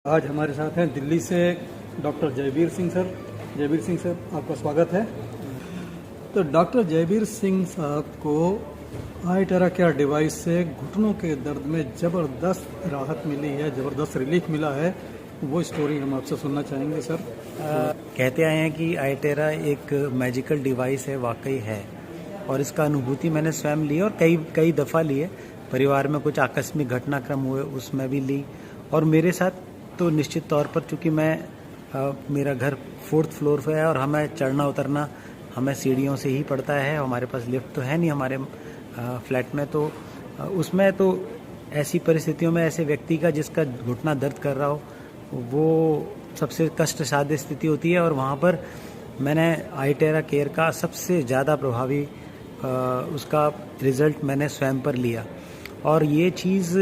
आज हमारे साथ हैं दिल्ली से doctor Jaiveer Singh sir. Jaiveer Singh sir, आपका स्वागत है। तो डॉक्टर जयवीर सिंह साहब को आईटेरा केयर डिवाइस से घुटनों के दर्द में ज़बरदस्त राहत मिली है, ज़बरदस्त रिलीफ मिला है। वो स्टोरी हम आपसे सुनना चाहेंगे सर। कहते आए हैं कि आईटेरा एक मैजिकल डिवाइस है, वाकई है, और इसका अनुभूति मैंने स्वयं ली और कई दफ़ा ली है। परिवार में कुछ आकस्मिक घटनाक्रम हुए उसमें भी ली, और मेरे साथ तो निश्चित तौर पर, चूँकि मेरा घर 4th फ्लोर पे है और हमें चढ़ना उतरना हमें सीढ़ियों से ही पड़ता है। हमारे पास लिफ्ट तो है नहीं हमारे फ्लैट में, तो उसमें तो ऐसी परिस्थितियों में ऐसे व्यक्ति का जिसका घुटना दर्द कर रहा हो, वो सबसे कष्ट साध्य स्थिति होती है। और वहाँ पर मैंने आईटेरा केयर का सबसे ज़्यादा प्रभावी उसका रिज़ल्ट मैंने स्वयं पर लिया। और ये चीज़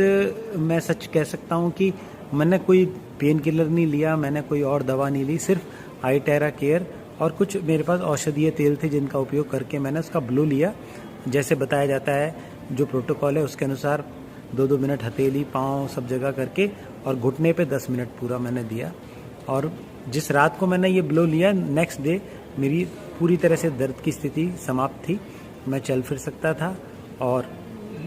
मैं सच कह सकता हूँ कि मैंने कोई पेन किलर नहीं लिया, मैंने कोई और दवा नहीं ली, सिर्फ आईटेरा केयर और कुछ मेरे पास औषधीय तेल थे जिनका उपयोग करके मैंने उसका ब्लो लिया। जैसे बताया जाता है, जो प्रोटोकॉल है उसके अनुसार 2-2 मिनट हथेली पाँव सब जगह करके, और घुटने पे 10 मिनट पूरा मैंने दिया। और जिस रात को मैंने ये ब्लो लिया, नेक्स्ट डे मेरी पूरी तरह से दर्द की स्थिति समाप्त थी, मैं चल फिर सकता था। और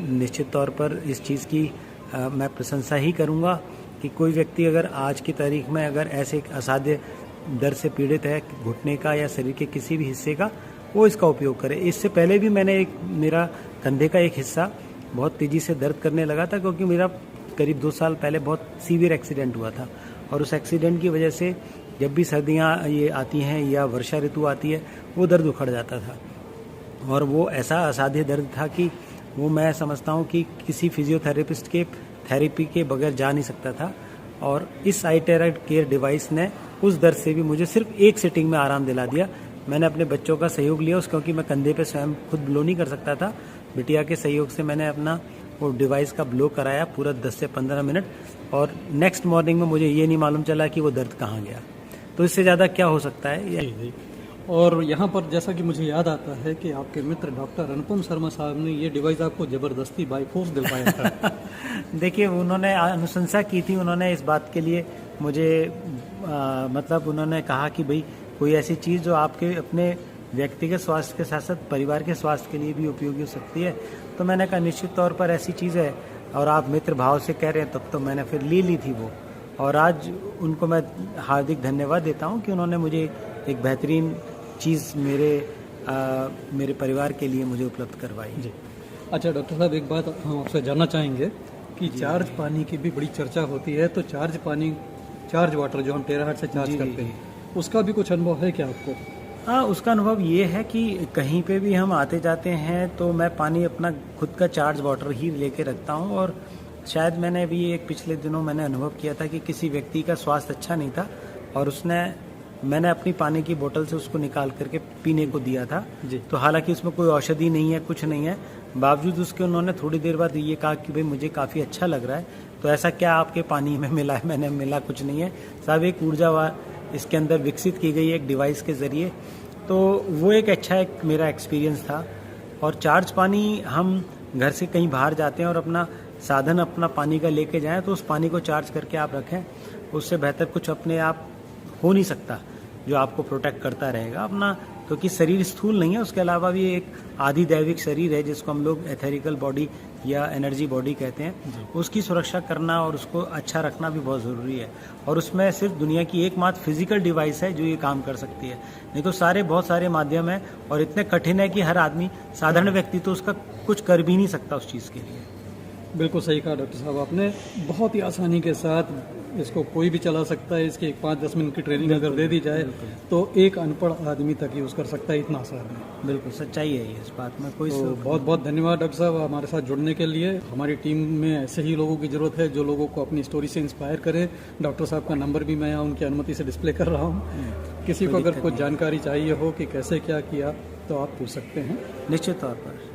निश्चित तौर पर इस चीज़ की मैं प्रशंसा ही करूँगा कि कोई व्यक्ति अगर आज की तारीख में अगर ऐसे एक असाध्य दर्द से पीड़ित है, घुटने का या शरीर के किसी भी हिस्से का, वो इसका उपयोग करे। इससे पहले भी मेरा कंधे का एक हिस्सा बहुत तेज़ी से दर्द करने लगा था, क्योंकि मेरा करीब 2 साल पहले बहुत सीवियर एक्सीडेंट हुआ था, और उस एक्सीडेंट की वजह से जब भी सर्दियाँ ये आती हैं या वर्षा ऋतु आती है, वो दर्द उखड़ जाता था। और वो ऐसा असाध्य दर्द था कि वो मैं समझता हूँ कि किसी फिजियोथेरेपिस्ट के थेरेपी के बगैर जा नहीं सकता था। और इस आईटेरा केयर डिवाइस ने उस दर्द से भी मुझे सिर्फ एक सिटिंग में आराम दिला दिया। मैंने अपने बच्चों का सहयोग लिया क्योंकि मैं कंधे पे स्वयं खुद ब्लो नहीं कर सकता था। बिटिया के सहयोग से मैंने अपना वो डिवाइस का ब्लो कराया पूरा 10 से 15 मिनट, और नेक्स्ट मॉर्निंग में मुझे ये नहीं मालूम चला कि वो दर्द कहाँ गया। तो इससे ज़्यादा क्या हो सकता है। और यहाँ पर जैसा कि मुझे याद आता है कि आपके मित्र डॉक्टर अनुपम शर्मा साहब ने ये डिवाइस आपको ज़बरदस्ती बाय फोर्स दिलवाया था। देखिए, उन्होंने अनुशंसा की थी, उन्होंने इस बात के लिए मुझे मतलब उन्होंने कहा कि भाई कोई ऐसी चीज़ जो आपके अपने व्यक्तिगत स्वास्थ्य के साथ साथ परिवार के स्वास्थ्य के लिए भी उपयोगी हो सकती है। तो मैंने कहा निश्चित तौर पर ऐसी चीज़ है, और आप मित्र भाव से कह रहे हैं, तब तो मैंने फिर ली थी वो। और आज उनको मैं हार्दिक धन्यवाद देता हूँ कि उन्होंने मुझे एक बेहतरीन चीज़ मेरे परिवार के लिए मुझे उपलब्ध करवाई। जी। अच्छा डॉक्टर साहब, एक बात हम आपसे जानना चाहेंगे कि चार्ज पानी की भी बड़ी चर्चा होती है, तो चार्ज वाटर जो हम टेराहर्ट्ज से चार्ज करते हैं, उसका भी कुछ अनुभव है क्या आपको? हाँ, उसका अनुभव ये है कि कहीं पे भी हम आते जाते हैं तो मैं पानी अपना खुद का चार्ज वाटर ही लेके रखता हूँ। और शायद मैंने भी एक पिछले दिनों मैंने अनुभव किया था कि किसी व्यक्ति का स्वास्थ्य अच्छा नहीं था, और मैंने अपनी पानी की बोतल से उसको निकाल करके पीने को दिया था जी। तो हालांकि उसमें कोई औषधि नहीं है, कुछ नहीं है, बावजूद उसके उन्होंने थोड़ी देर बाद ये कहा कि भाई मुझे काफ़ी अच्छा लग रहा है, तो ऐसा क्या आपके पानी में मिला है? मैंने मिला कुछ नहीं है साहब, एक ऊर्जा इसके अंदर विकसित की गई है एक डिवाइस के ज़रिए। तो वो एक अच्छा मेरा एक्सपीरियंस था। और चार्ज पानी, हम घर से कहीं बाहर जाते हैं और अपना पानी का लेके जाएँ, तो उस पानी को चार्ज करके आप रखें, उससे बेहतर कुछ अपने आप हो नहीं सकता जो आपको प्रोटेक्ट करता रहेगा अपना, क्योंकि शरीर स्थूल नहीं है, उसके अलावा भी एक आधि दैविक शरीर है जिसको हम लोग एथेरिकल बॉडी या एनर्जी बॉडी कहते हैं। उसकी सुरक्षा करना और उसको अच्छा रखना भी बहुत ज़रूरी है। और उसमें सिर्फ दुनिया की एकमात्र फिजिकल डिवाइस है जो ये काम कर सकती है, नहीं तो बहुत सारे माध्यम हैं, और इतने कठिन है कि हर आदमी, साधारण व्यक्ति तो उसका कुछ कर भी नहीं सकता उस चीज़ के लिए। बिल्कुल सही कहा डॉक्टर साहब आपने, बहुत ही आसानी के साथ इसको कोई भी चला सकता है। इसकी 5-10 मिनट की ट्रेनिंग अगर दे दी जाए तो एक अनपढ़ आदमी तक यूज़ कर सकता है, इतना आसान है। बिल्कुल सच्चाई है इस बात में, कोई बहुत बहुत धन्यवाद डॉक्टर साहब हमारे साथ जुड़ने के लिए। हमारी टीम में ऐसे ही लोगों की ज़रूरत है जो लोगों को अपनी स्टोरी से इंस्पायर करें। डॉक्टर साहब का नंबर भी मैं उनकी अनुमति से डिस्प्ले कर रहा हूँ। किसी को अगर कुछ जानकारी चाहिए हो कि कैसे क्या किया, तो आप पूछ सकते हैं। निश्चित तौर पर।